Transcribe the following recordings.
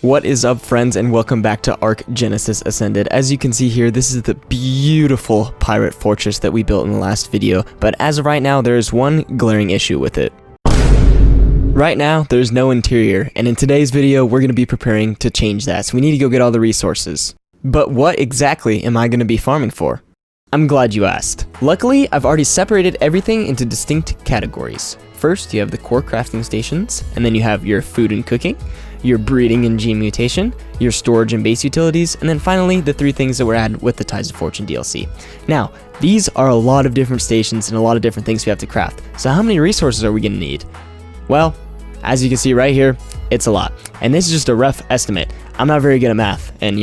What is up, friends, and welcome back to Ark Genesis Ascended. As you can see here, this is the beautiful pirate fortress that we built in the last video, but as of right now, there is one glaring issue with it. Right now, there's no interior, and in today's video, we're going to be preparing to change that, so we need to go get all the resources. But what exactly am I going to be farming for? I'm glad you asked. Luckily, I've already separated everything into distinct categories. First, you have the core crafting stations, and then you have your food and cooking, your breeding and gene mutation, your storage and base utilities, and then finally the three things that were added with the Ties of Fortune DLC. Now, these are a lot of different stations and a lot of different things we have to craft. So how many resources are we going to need? Well, as you can see right here, it's a lot. And this is just a rough estimate. I'm not very good at math, and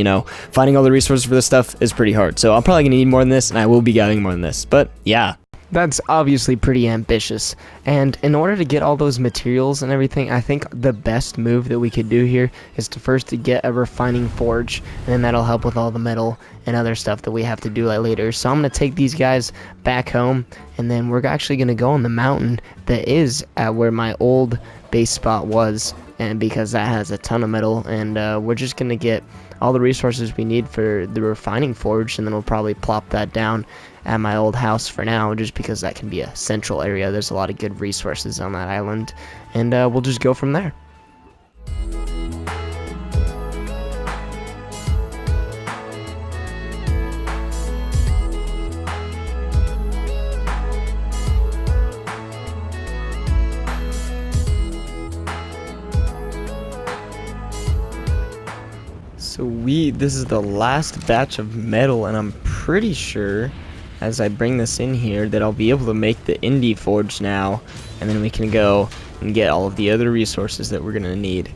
finding all the resources for this stuff is pretty hard. So I'm probably going to need more than this, and I will be gathering more than this. But yeah. That's obviously pretty ambitious, and in order to get all those materials and everything, I think the best move that we could do here is to first get a refining forge, and then that'll help with all the metal and other stuff that we have to do later. So I'm going to take these guys back home, and then we're actually going to go on the mountain that is at where my old base spot was, and because that has a ton of metal, and we're just going to get all the resources we need for the refining forge, and then we'll probably plop that down at my old house for now, just because that can be a central area. There's a lot of good resources on that island, and we'll just go from there. So this is the last batch of metal, and I'm pretty sure as I bring this in here that I'll be able to make the Indy forge now, and then we can go and get all of the other resources that we're gonna need.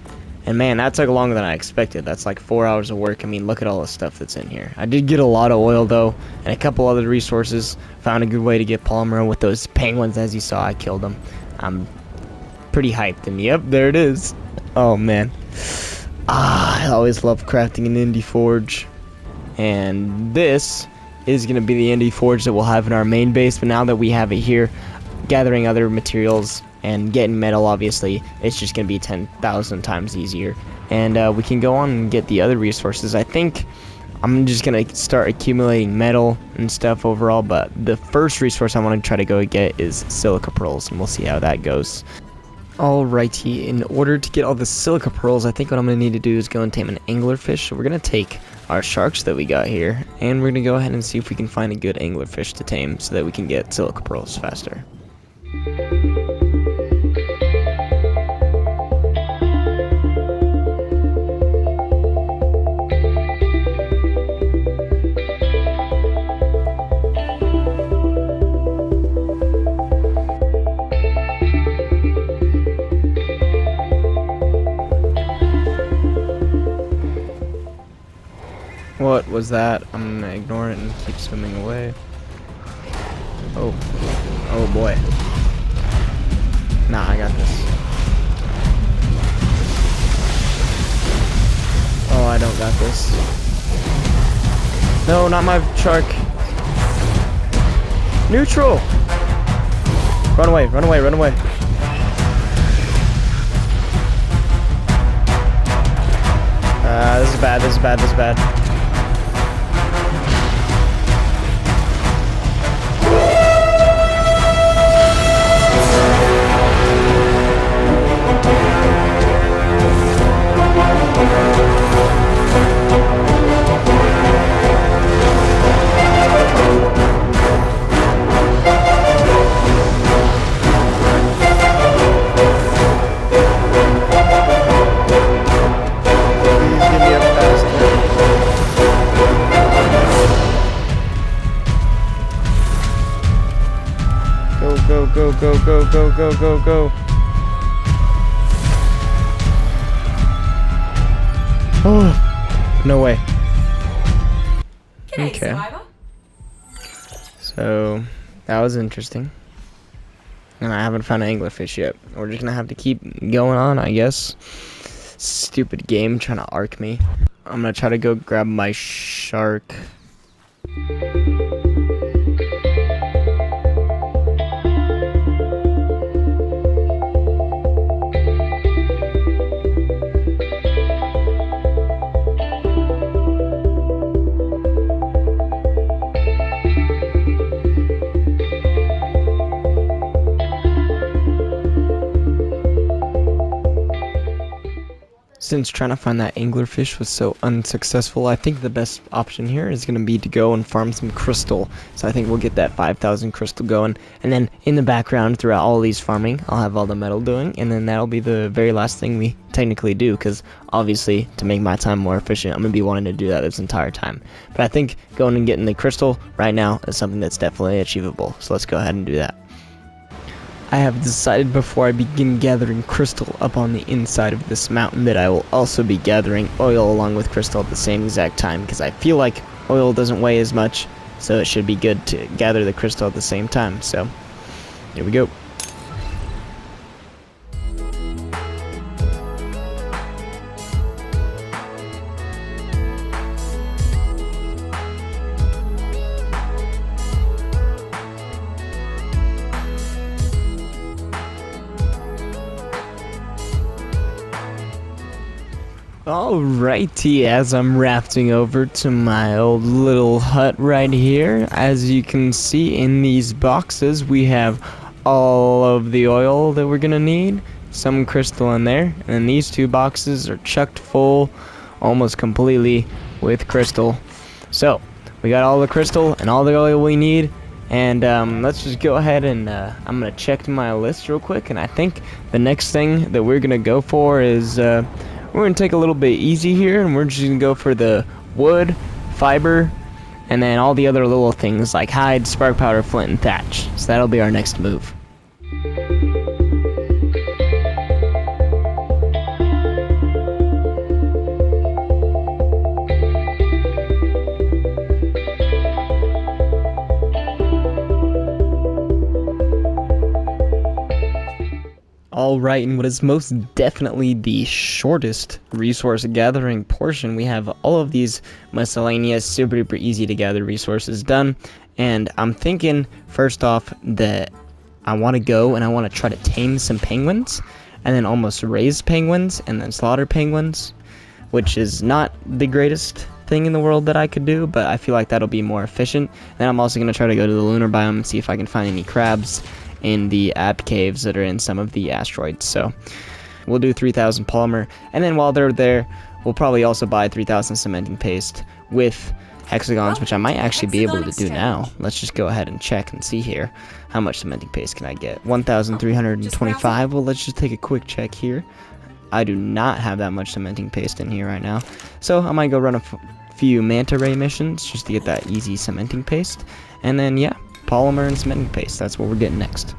And man, that took longer than I expected. That's like 4 hours of work. I mean, look at all the stuff that's in here. I did get a lot of oil though, and a couple other resources. Found a good way to get polymer with those penguins. As you saw, I killed them. I'm pretty hyped, and yep, there it is. Oh man. I always love crafting an Indy forge. And this is going to be the Indy forge that we'll have in our main base, but now that we have it here, gathering other materials and getting metal, obviously, it's just going to be 10,000 times easier. And we can go on and get the other resources. I think I'm just going to start accumulating metal and stuff overall, but the first resource I want to try to go get is Silica Pearls, and we'll see how that goes. Alrighty, in order to get all the Silica Pearls, I think what I'm going to need to do is go and tame an anglerfish. So we're going to take our sharks that we got here, and we're going to go ahead and see if we can find a good anglerfish to tame so that we can get Silica Pearls faster. What was that? I'm gonna ignore it and keep swimming away. Oh boy. Nah, I got this. Oh, I don't got this. No, not my shark. Neutral! Run away, run away, run away. This is bad, this is bad, this is bad. Go. Oh, no way. Okay. So, that was interesting. And I haven't found an anglerfish yet. We're just gonna have to keep going on, I guess. Stupid game trying to arc me. I'm gonna try to go grab my shark. Since trying to find that anglerfish was so unsuccessful, I think the best option here is going to be to go and farm some crystal. So I think we'll get that 5,000 crystal going, and then in the background throughout all these farming, I'll have all the metal doing, and then that'll be the very last thing we technically do, because obviously to make my time more efficient, I'm going to be wanting to do that this entire time. But I think going and getting the crystal right now is something that's definitely achievable, so let's go ahead and do that. I have decided before I begin gathering crystal up on the inside of this mountain that I will also be gathering oil along with crystal at the same exact time, because I feel like oil doesn't weigh as much, so it should be good to gather the crystal at the same time. So here we go. Alrighty, as I'm rafting over to my old little hut right here, as you can see in these boxes we have all of the oil that we're gonna need, some crystal in there, and these two boxes are chucked full almost completely with crystal. So we got all the crystal and all the oil we need, and let's just go ahead and I'm gonna check my list real quick, and I think the next thing that we're gonna go for is we're going to take a little bit easy here, and we're just going to go for the wood, fiber, and then all the other little things like hide, spark powder, flint, and thatch. So that'll be our next move. Alright, and what is most definitely the shortest resource gathering portion, we have all of these miscellaneous, super duper easy to gather resources done. And I'm thinking, first off, that I want to go and I want to try to tame some penguins, and then almost raise penguins, and then slaughter penguins, which is not the greatest thing in the world that I could do, but I feel like that'll be more efficient. And I'm also going to try to go to the lunar biome and see if I can find any crabs in the app caves that are in some of the asteroids. So we'll do 3,000 polymer, and then while they're there, we'll probably also buy 3,000 cementing paste with hexagons, which I might actually be able to do now. Let's just go ahead and check and see here. How much cementing paste can I get? 1,325. Well, let's just take a quick check here. I do not have that much cementing paste in here right now, so I might go run a few manta ray missions just to get that easy cementing paste, and then yeah, polymer and cementing paste, that's what we're getting next.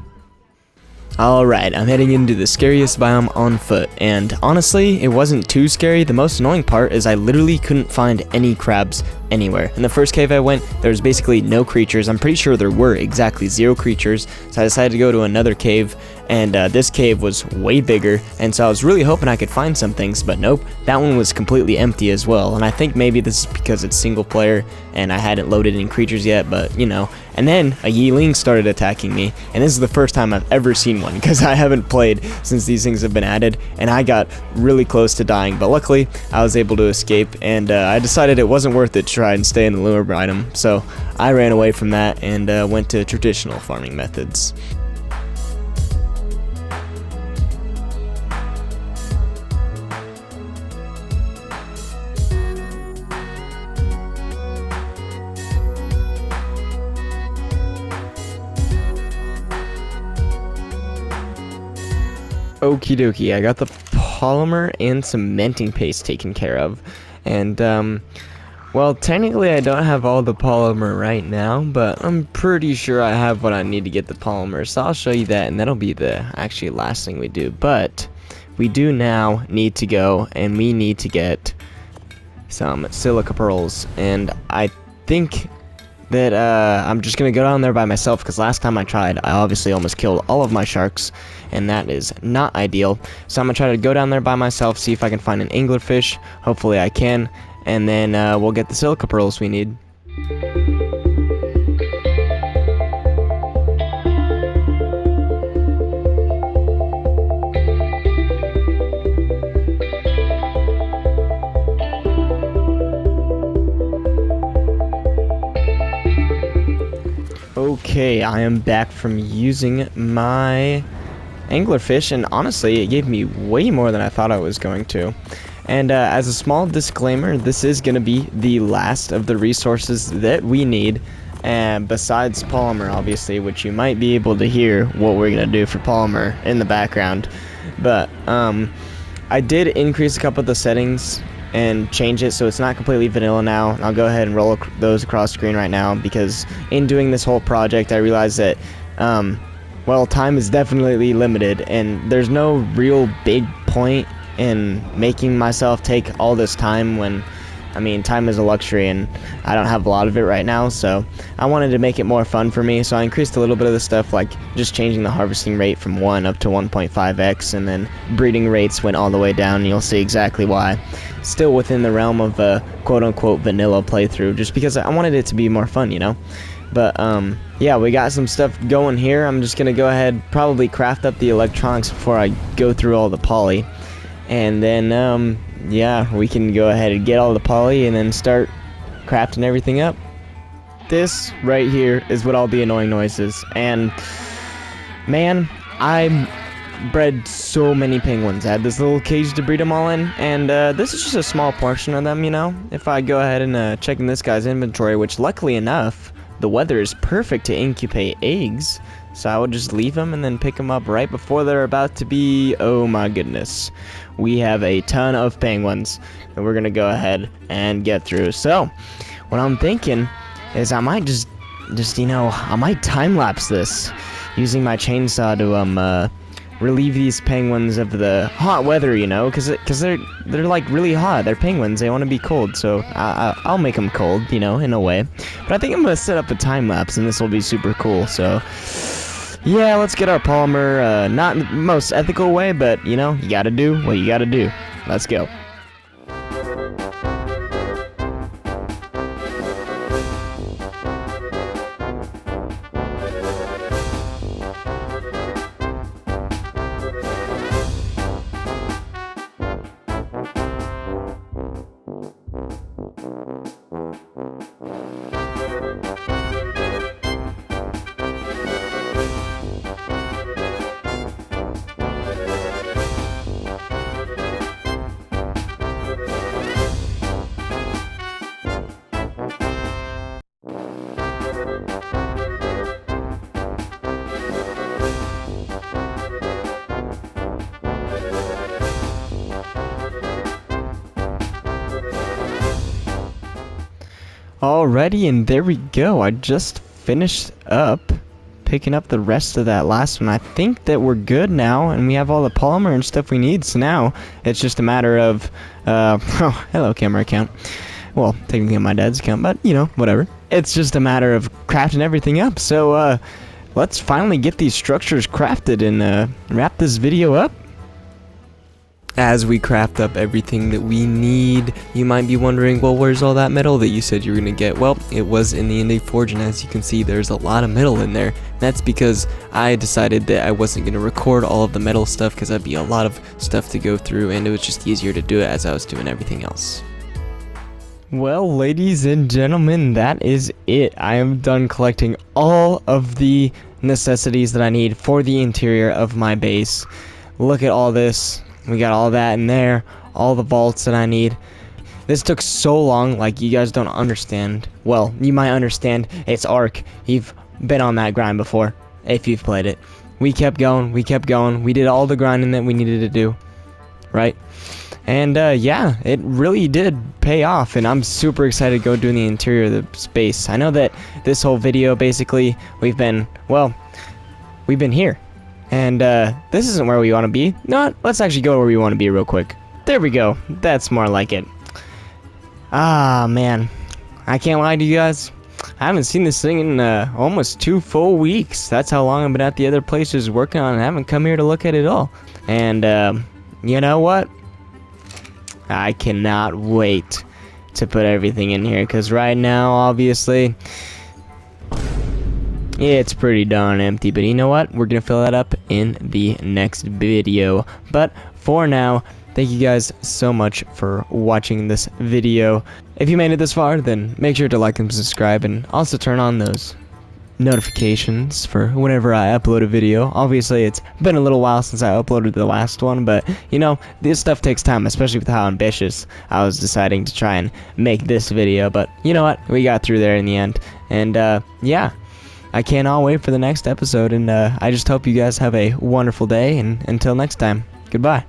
Alright, I'm heading into the scariest biome on foot, and honestly, it wasn't too scary. The most annoying part is I literally couldn't find any crabs anywhere. In the first cave I went, there was basically no creatures. I'm pretty sure there were exactly 0 creatures, so I decided to go to another cave, and this cave was way bigger, and so I was really hoping I could find some things, but nope, that one was completely empty as well. And I think maybe this is because it's single player and I hadn't loaded in creatures yet, but you know. And then a Yeeling started attacking me, and this is the first time I've ever seen one, because I haven't played since these things have been added, and I got really close to dying, but luckily I was able to escape, and I decided it wasn't worth it to try and stay in the lunar biome, so I ran away from that and went to traditional farming methods. Okie dokie, I got the polymer and cementing paste taken care of, and well, technically I don't have all the polymer right now, but I'm pretty sure I have what I need to get the polymer, so I'll show you that, and that'll be the actually last thing we do. But we do now need to go, and we need to get some Silica Pearls, and I think that I'm just gonna go down there by myself, because last time I tried, I obviously almost killed all of my sharks, and that is not ideal. So I'm gonna try to go down there by myself, see if I can find an anglerfish. Hopefully I can, and then we'll get the Silica Pearls we need. Okay, I am back from using my anglerfish, and honestly, it gave me way more than I thought I was going to. And as a small disclaimer, this is going to be the last of the resources that we need, and besides polymer, obviously, which you might be able to hear what we're going to do for polymer in the background. But I did increase a couple of the settings and change it so it's not completely vanilla now. I'll go ahead and roll those across screen right now, because in doing this whole project I realized that well, time is definitely limited, and there's no real big point in making myself take all this time when, I mean, time is a luxury and I don't have a lot of it right now. So I wanted to make it more fun for me, so I increased a little bit of the stuff, like just changing the harvesting rate from 1 up to 1.5x, and then breeding rates went all the way down, and you'll see exactly why. Still within the realm of a quote-unquote vanilla playthrough, just because I wanted it to be more fun, you know. But yeah, we got some stuff going here. I'm just gonna go ahead, probably craft up the electronics before I go through all the poly, and then yeah, we can go ahead and get all the poly and then start crafting everything up. This right here is what all the annoying noise is, and man, I bred so many penguins. I had this little cage to breed them all in, and this is just a small portion of them, you know. If I go ahead and check in this guy's inventory, which luckily enough, the weather is perfect to incubate eggs, so I would just leave them and then pick them up right before they're about to be, oh my goodness. We have a ton of penguins that we're gonna go ahead and get through. So what I'm thinking is I might just you know, I might time-lapse this using my chainsaw to relieve these penguins of the hot weather, you know, because they're like really hot. They're penguins, they want to be cold, so I'll make them cold, you know, in a way. But I think I'm gonna set up a time lapse, and this will be super cool. So yeah, let's get our polymer, not in the most ethical way, but you know, you gotta do what you gotta do. Let's go. Alrighty, and there we go. I just finished up picking up the rest of that last one. I think that we're good now, and we have all the polymer and stuff we need. So now it's just a matter of oh, hello camera account. Well, technically on my dad's account, but you know, whatever. It's just a matter of crafting everything up. So let's finally get these structures crafted and wrap this video up. As we craft up everything that we need, you might be wondering, well, where's all that metal that you said you were going to get? Well, it was in the Indy forge, and as you can see, there's a lot of metal in there. That's because I decided that I wasn't going to record all of the metal stuff, because that'd be a lot of stuff to go through, and it was just easier to do it as I was doing everything else. Well, ladies and gentlemen, that is it. I am done collecting all of the necessities that I need for the interior of my base. Look at all this. We got all that in there, all the vaults that I need. This took so long, like, you guys don't understand. Well, you might understand. It's Ark. You've been on that grind before, if you've played it. We kept going, we did all the grinding that we needed to do, right? And yeah, it really did pay off, and I'm super excited to go do the interior of the space. I know that this whole video, basically, we've been here. And this isn't where we want to be. No, let's actually go where we want to be real quick. There we go. That's more like it. Ah, man. I can't lie to you guys. I haven't seen this thing in almost 2 full weeks. That's how long I've been at the other places working on it. I haven't come here to look at it all. And you know what? I cannot wait to put everything in here, because right now, obviously, it's pretty darn empty, but you know what? We're going to fill that up in the next video. But for now, thank you guys so much for watching this video. If you made it this far, then make sure to like and subscribe, and also turn on those notifications for whenever I upload a video. Obviously, it's been a little while since I uploaded the last one, but you know, this stuff takes time, especially with how ambitious I was deciding to try and make this video. But you know what? We got through there in the end. And yeah, I cannot wait for the next episode, and I just hope you guys have a wonderful day, and until next time, goodbye.